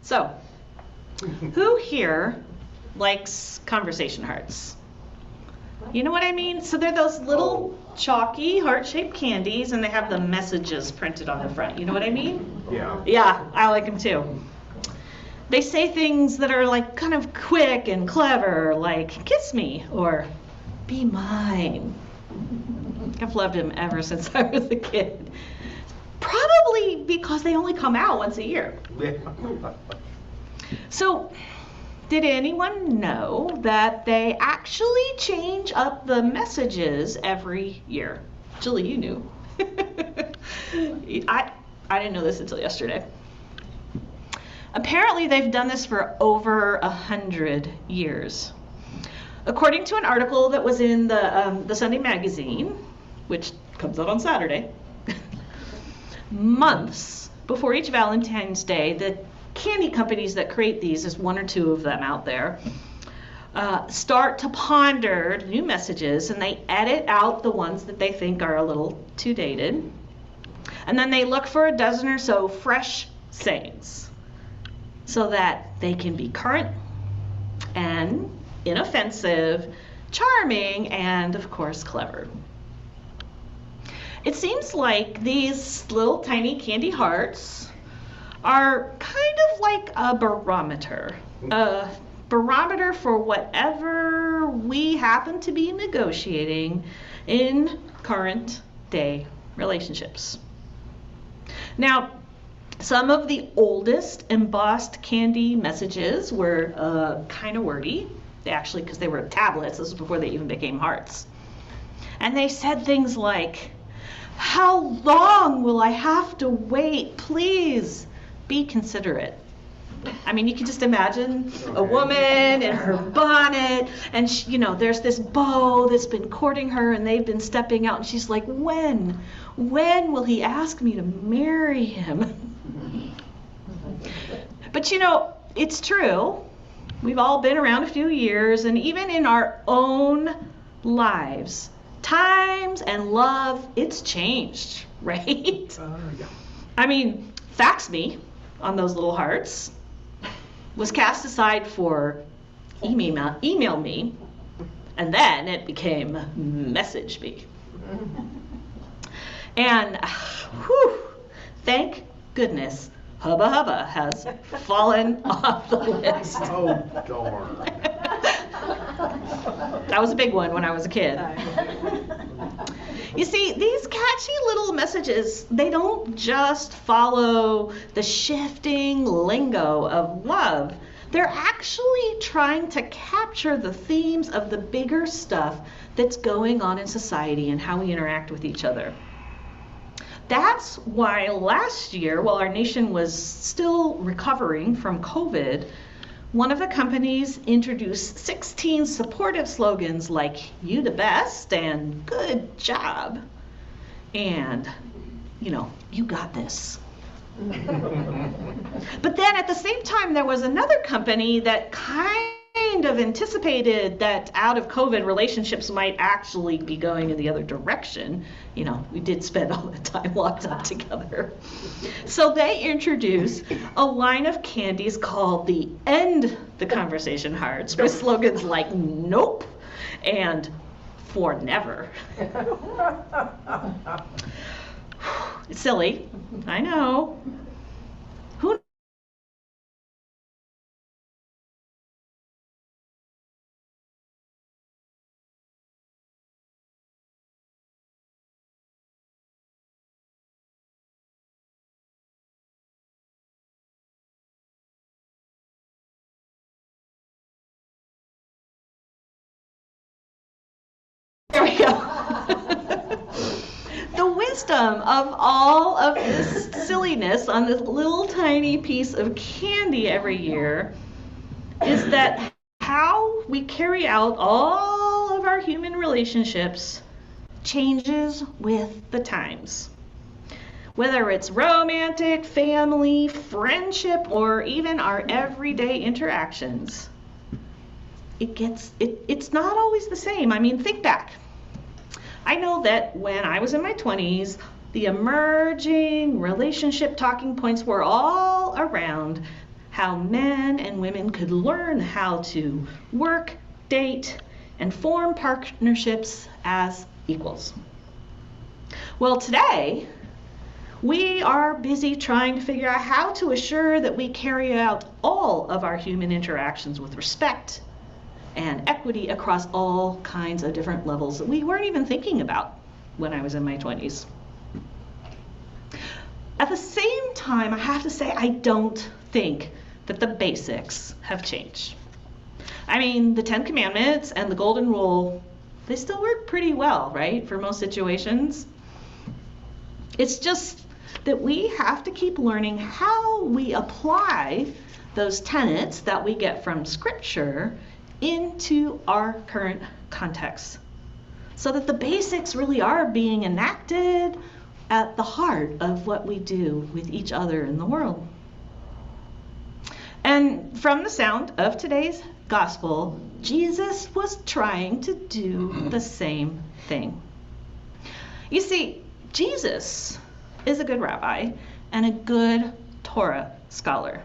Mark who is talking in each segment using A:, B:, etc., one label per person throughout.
A: So, who here likes conversation hearts? You know what I mean? So they're those little chalky heart-shaped candies, and they have the messages printed on the front. You know what I mean?
B: Yeah.
A: Yeah, I like them too. They say things that are like kind of quick and clever, like kiss me or be mine. I've loved them ever since I was a kid. Probably because they only come out once a year. So, did anyone know that they actually change up the messages every year? Julie, you knew. I didn't know this until yesterday. Apparently, they've done this for over 100 years. According to an article that was in the Sunday magazine, which comes out on Saturday, months before each Valentine's Day, the candy companies that create these, there's one or two of them out there, start to ponder new messages, and they edit out the ones that they think are a little too dated. And then they look for a dozen or so fresh sayings so that they can be current and inoffensive, charming, and of course clever. It seems like these little tiny candy hearts are kind of like a barometer for whatever we happen to be negotiating in current day relationships. Now, some of the oldest embossed candy messages were kind of wordy. They actually, because they were tablets, this was before they even became hearts. And they said things like, "How long will I have to wait? Please be considerate." I mean, you can just imagine a woman in her bonnet, and she, you know, there's this beau that's been courting her, and they've been stepping out, and she's like, when will he ask me to marry him? But you know, it's true. We've all been around a few years, and even in our own lives, times and love, it's changed, right?
B: Yeah.
A: I mean, fax me on those little hearts was cast aside for email me, and then it became message me. And whew, thank goodness Hubba Hubba has fallen off the list.
B: Oh, darn.
A: That was a big one when I was a kid. You see, these catchy little messages, they don't just follow the shifting lingo of love. They're actually trying to capture the themes of the bigger stuff that's going on in society and how we interact with each other. That's why last year, while our nation was still recovering from COVID, one of the companies introduced 16 supportive slogans like "You the best" and "Good job" and, you know, "You got this." But then at the same time, there was another company that kind of anticipated that out of COVID relationships might actually be going in the other direction. You know, we did spend all the time locked up together. So they introduced a line of candies called the End the Conversation Hearts, with slogans like "Nope" and "For Never." It's silly, I know. Who There we go. The wisdom of all of this silliness on this little tiny piece of candy every year is that how we carry out all of our human relationships changes with the times. Whether it's romantic, family, friendship, or even our everyday interactions, it's not always the same. I mean, think back. I know that when I was in my 20s, the emerging relationship talking points were all around how men and women could learn how to work, date, and form partnerships as equals. Well, today, we are busy trying to figure out how to assure that we carry out all of our human interactions with respect and equity across all kinds of different levels that we weren't even thinking about when I was in my 20s. At the same time, I have to say I don't think that the basics have changed. I mean, the 10 Commandments and the Golden Rule, they still work pretty well, right, for most situations. It's just that we have to keep learning how we apply those tenets that we get from Scripture into our current context, so that the basics really are being enacted at the heart of what we do with each other in the world. And from the sound of today's gospel, Jesus was trying to do the same thing. You see, Jesus is a good rabbi and a good Torah scholar.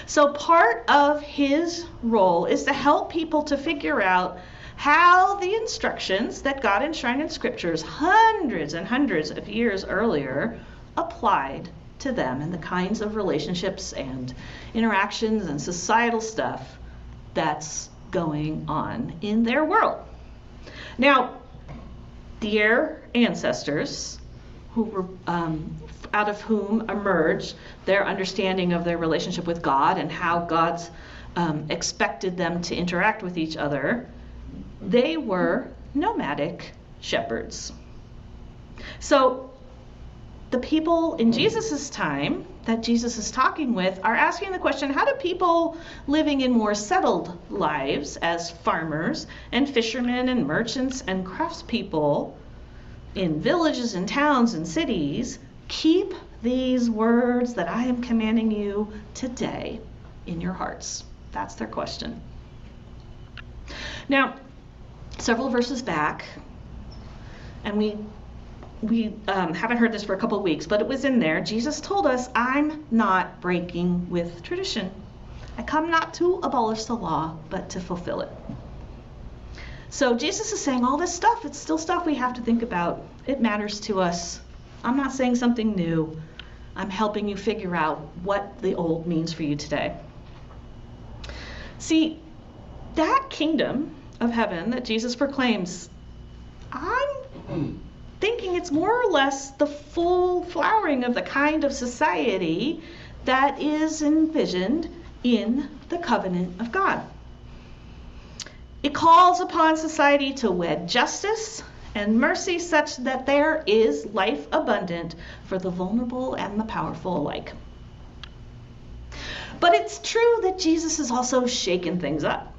A: So part of his role is to help people to figure out how the instructions that God enshrined in scriptures hundreds and hundreds of years earlier applied to them and the kinds of relationships and interactions and societal stuff that's going on in their world. Now, dear ancestors, who were out of whom emerged their understanding of their relationship with God and how God's expected them to interact with each other, they were nomadic shepherds. So the people in Jesus' time that Jesus is talking with are asking the question, how do people living in more settled lives as farmers and fishermen and merchants and craftspeople in villages and towns and cities keep these words that I am commanding you today in your hearts? That's their question. Now, several verses back, and we haven't heard this for a couple of weeks, but it was in there. Jesus told us, I'm not breaking with tradition. I come not to abolish the law, but to fulfill it. So Jesus is saying all this stuff, it's still stuff we have to think about. It matters to us. I'm not saying something new. I'm helping you figure out what the old means for you today. See, that kingdom of heaven that Jesus proclaims, I'm thinking it's more or less the full flowering of the kind of society that is envisioned in the covenant of God. It calls upon society to wed justice and mercy such that there is life abundant for the vulnerable and the powerful alike. But it's true that Jesus has also shaken things up.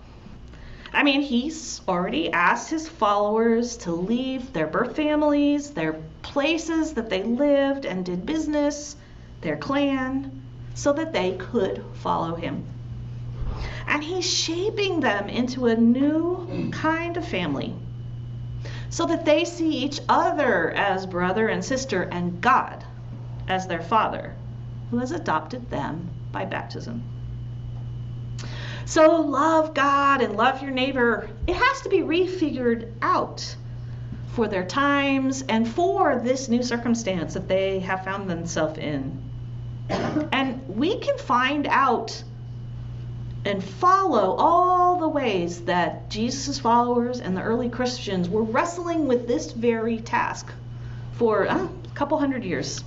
A: I mean, he's already asked his followers to leave their birth families, their places that they lived and did business, their clan, so that they could follow him. And he's shaping them into a new kind of family, so that they see each other as brother and sister and God as their Father, who has adopted them by baptism. So love God and love your neighbor. It has to be refigured out for their times and for this new circumstance that they have found themselves in. And we can find out and follow all the ways that Jesus' followers and the early Christians were wrestling with this very task for a couple hundred years.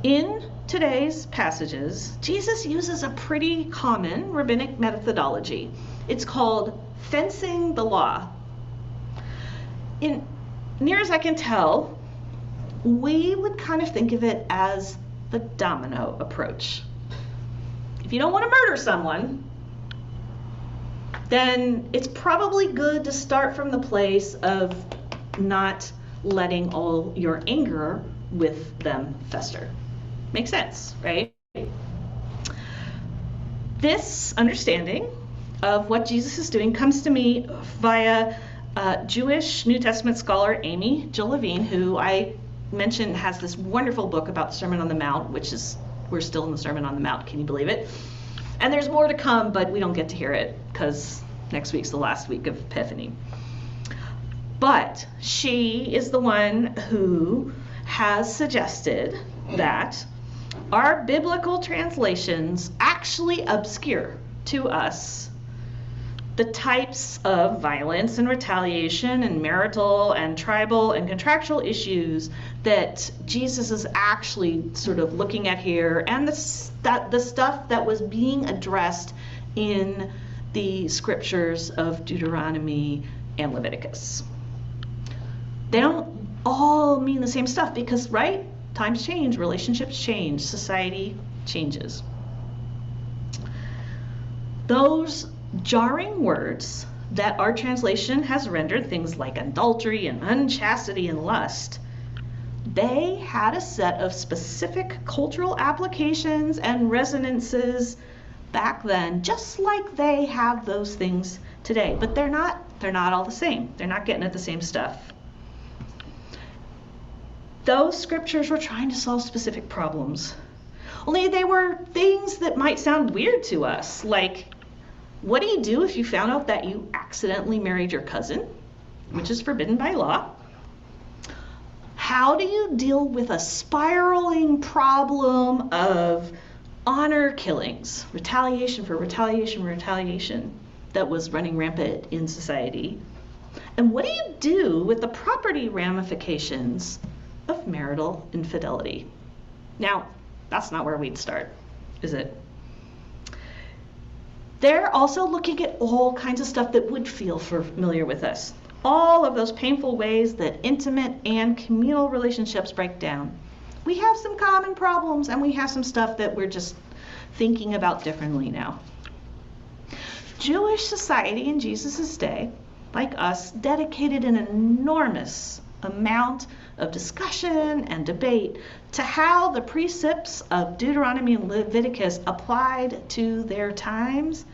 A: In today's passages, Jesus uses a pretty common rabbinic methodology. It's called fencing the law. In near as I can tell, we would kind of think of it as the domino approach. If you don't want to murder someone, then it's probably good to start from the place of not letting all your anger with them fester. Makes sense, right? This understanding of what Jesus is doing comes to me via Jewish New Testament scholar Amy Jill Levine, who I mentioned has this wonderful book about the Sermon on the Mount, which is We're still in the Sermon on the Mount. Can you believe it? And there's more to come, but we don't get to hear it because next week's the last week of Epiphany. But she is the one who has suggested that our biblical translations actually obscure to us the types of violence and retaliation and marital and tribal and contractual issues that Jesus is actually sort of looking at here, and the stuff that was being addressed in the scriptures of Deuteronomy and Leviticus. They don't all mean the same stuff because, right? Times change, relationships change, society changes. Those jarring words that our translation has rendered, things like adultery and unchastity and lust, they had a set of specific cultural applications and resonances back then, just like they have those things today. But they're not all the same. They're not getting at the same stuff. Those scriptures were trying to solve specific problems. Only they were things that might sound weird to us, like, what do you do if you found out that you accidentally married your cousin, which is forbidden by law? How do you deal with a spiraling problem of honor killings, retaliation for retaliation that was running rampant in society? And what do you do with the property ramifications of marital infidelity? Now, that's not where we'd start, is it? They're also looking at all kinds of stuff that would feel familiar with us. All of those painful ways that intimate and communal relationships break down. We have some common problems, and we have some stuff that we're just thinking about differently now. Jewish society in Jesus' day, like us, dedicated an enormous amount of discussion and debate to how the precepts of Deuteronomy and Leviticus applied to their times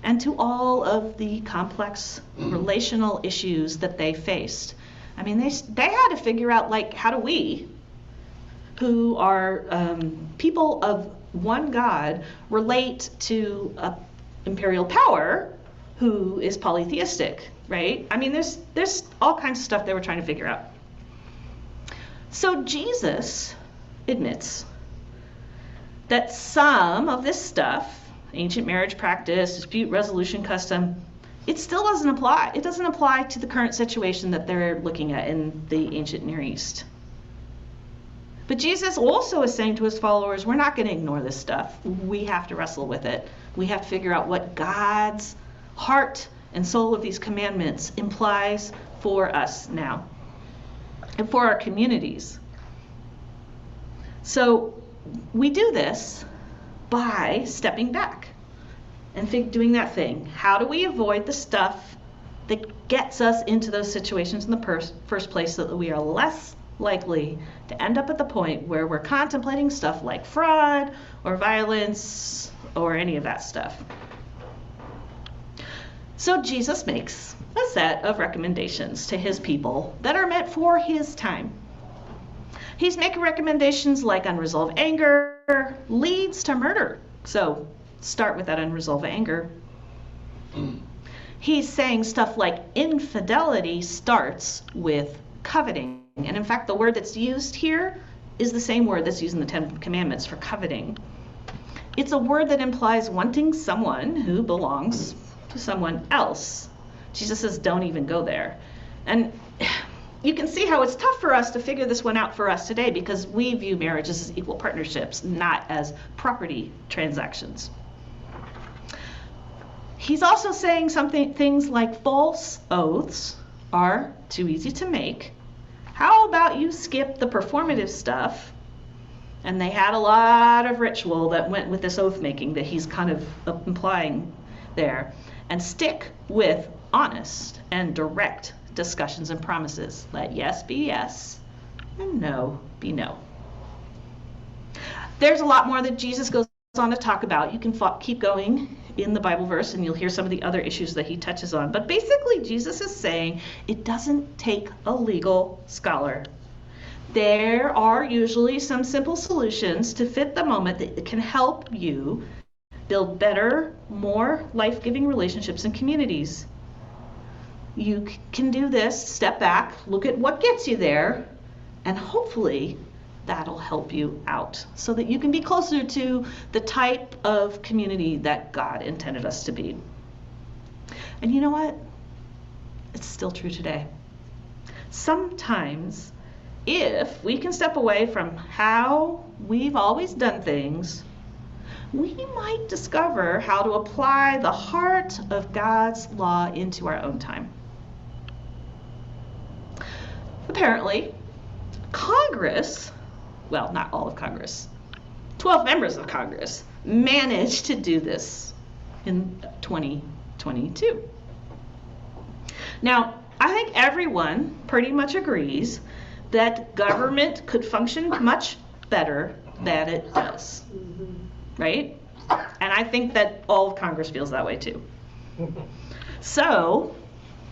A: and to all of the complex relational issues that they faced. I mean, they had to figure out, like, how do we, who are people of one God, relate to imperial power who is polytheistic, right? I mean, there's all kinds of stuff they were trying to figure out. So Jesus admits that some of this stuff, ancient marriage practice, dispute resolution custom, it still doesn't apply. It doesn't apply to the current situation that they're looking at in the ancient Near East. But Jesus also is saying to his followers, we're not going to ignore this stuff. We have to wrestle with it. We have to figure out what God's heart and soul of these commandments implies for us now and for our communities. So we do this by stepping back and doing that thing. How do we avoid the stuff that gets us into those situations in the first place so that we are less likely to end up at the point where we're contemplating stuff like fraud or violence or any of that stuff? So Jesus makes a set of recommendations to his people that are meant for his time. He's making recommendations like unresolved anger leads to murder. So start with that unresolved anger. He's saying stuff like infidelity starts with coveting. And in fact, the word that's used here is the same word that's used in the Ten Commandments for coveting. It's a word that implies wanting someone who belongs to someone else. Jesus says, don't even go there. And you can see how it's tough for us to figure this one out for us today because we view marriages as equal partnerships, not as property transactions. He's also saying things like false oaths are too easy to make. How about you skip the performative stuff? And they had a lot of ritual that went with this oath making that he's kind of implying there. And stick with honest and direct discussions and promises. Let yes be yes and no be no. There's a lot more that Jesus goes on to talk about. You can keep going in the Bible verse and you'll hear some of the other issues that he touches on. But basically Jesus is saying it doesn't take a legal scholar there are usually some simple solutions to fit the moment that can help you build better, more life-giving relationships and communities. You can do this, step back, look at what gets you there, and hopefully that'll help you out so that you can be closer to the type of community that God intended us to be. And you know what? It's still true today. Sometimes, if we can step away from how we've always done things, we might discover how to apply the heart of God's law into our own time. Apparently, Congress, well, not all of Congress, 12 members of Congress managed to do this in 2022. Now, I think everyone pretty much agrees that government could function much better than it does, right? And I think that all of Congress feels that way too. So,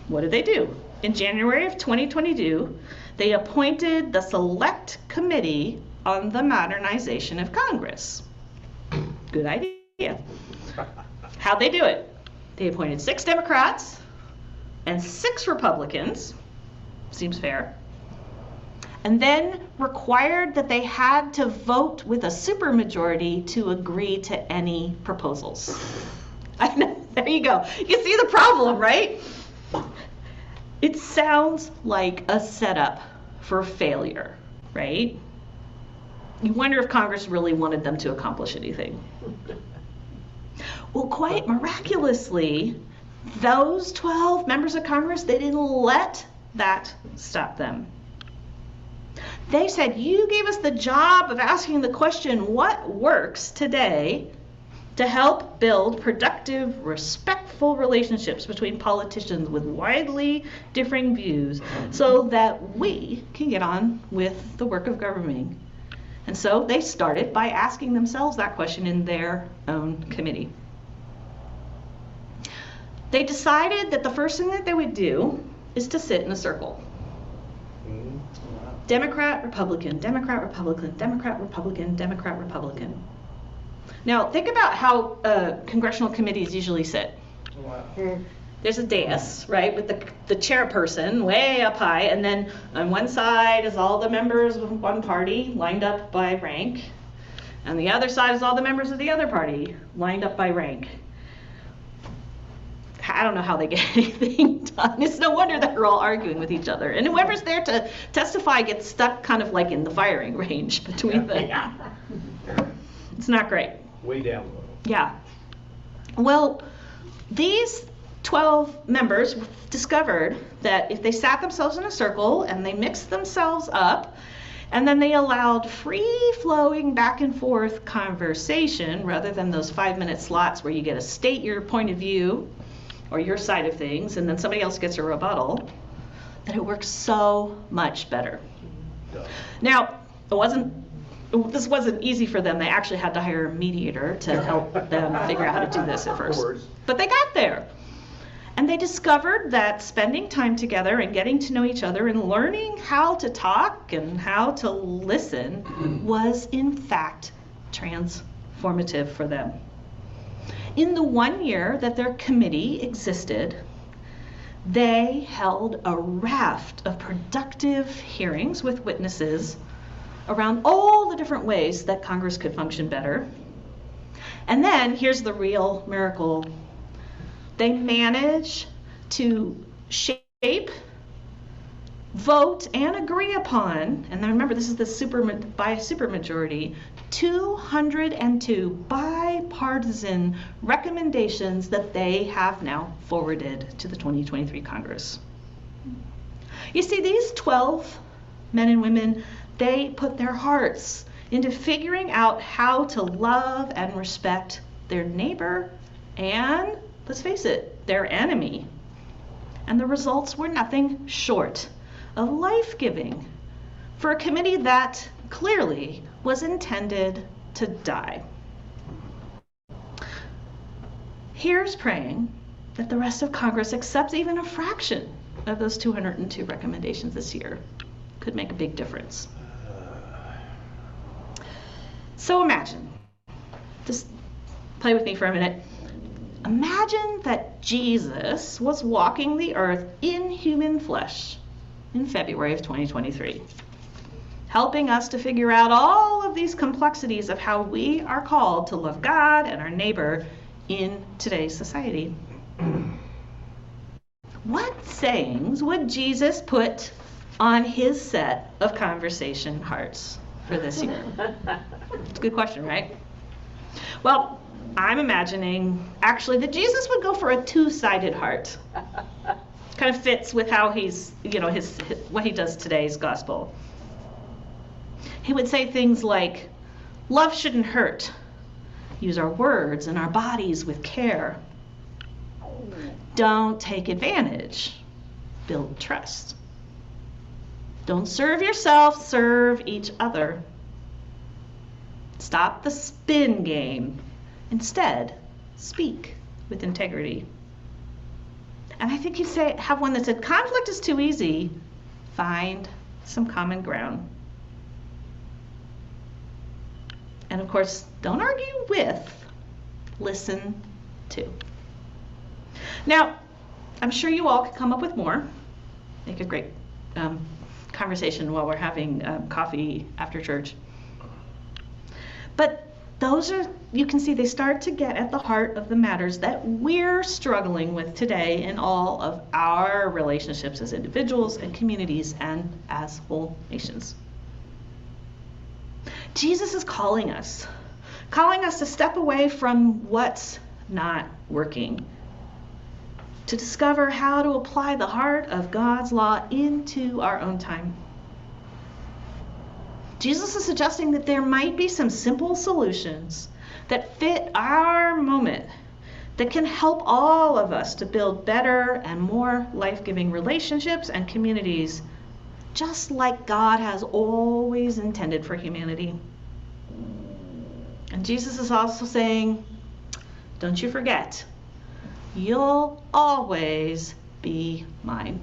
A: what did they do? In January of 2022, they appointed the Select Committee on the Modernization of Congress. Good idea. How'd they do it? They appointed 6 Democrats and 6 Republicans, seems fair, and then required that they had to vote with a supermajority to agree to any proposals. I know, there you go. You see the problem, right? It sounds like a setup for failure, right? You wonder if Congress really wanted them to accomplish anything. Well, quite miraculously, those 12 members of Congress, they didn't let that stop them. They said, you gave us the job of asking the question, what works today to help build productive, respectful relationships between politicians with widely differing views so that we can get on with the work of governing. And so they started by asking themselves that question in their own committee. They decided that the first thing that they would do is to sit in a circle. Democrat, Republican, Democrat, Republican, Democrat, Republican, Democrat, Republican. Now, think about how congressional committees usually sit. There's a dais, right, with the chairperson way up high, and then on one side is all the members of one party lined up by rank, and the other side is all the members of the other party lined up by rank. I don't know how they get anything done. It's no wonder that they're all arguing with each other. And whoever's there to testify gets stuck kind of like in the firing range between them. It's not great.
B: Way down low.
A: Yeah. Well, these 12 members discovered that if they sat themselves in a circle and they mixed themselves up, and then they allowed free-flowing back and forth conversation rather than those 5-minute slots where you get to state your point of view or your side of things, and then somebody else gets a rebuttal, that it works so much better. Now, this wasn't easy for them. They actually had to hire a mediator to help them figure out how to do this at first. But they got there. And they discovered that spending time together and getting to know each other and learning how to talk and how to listen was, in fact, transformative for them. In the 1 year that their committee existed, they held a raft of productive hearings with witnesses around all the different ways that Congress could function better. And then, here's the real miracle. They managed to shape, vote, and agree upon, and then remember this is by supermajority, 202 bipartisan recommendations that they have now forwarded to the 2023 Congress. You see, these 12 men and women, they put their hearts into figuring out how to love and respect their neighbor and, let's face it, their enemy. And the results were nothing short of life-giving for a committee that clearly was intended to die. Here's praying that the rest of Congress accepts even a fraction of those 202 recommendations this year. Could make a big difference. So imagine, just play with me for a minute. Imagine that Jesus was walking the earth in human flesh in February of 2023, helping us to figure out all of these complexities of how we are called to love God and our neighbor in today's society. What sayings would Jesus put on his set of conversation hearts for this year? It's a good question, right? Well, I'm imagining actually that Jesus would go for a two-sided heart. Kind of fits with how he's, his what he does today's gospel. He would say things like, love shouldn't hurt. Use our words and our bodies with care. Don't take advantage. Build trust. Don't serve yourself, serve each other. Stop the spin game. Instead, speak with integrity. And I think you'd have one that said, conflict is too easy. Find some common ground. And of course, don't argue with, listen to. Now, I'm sure you all could come up with more. Make a great conversation while we're having coffee after church. But those are, you can see, they start to get at the heart of the matters that we're struggling with today in all of our relationships as individuals and communities and as whole nations. Jesus is calling us to step away from what's not working, to discover how to apply the heart of God's law into our own time. Jesus is suggesting that there might be some simple solutions that fit our moment, that can help all of us to build better and more life-giving relationships and communities, just like God has always intended for humanity. And Jesus is also saying, don't you forget, you'll always be mine.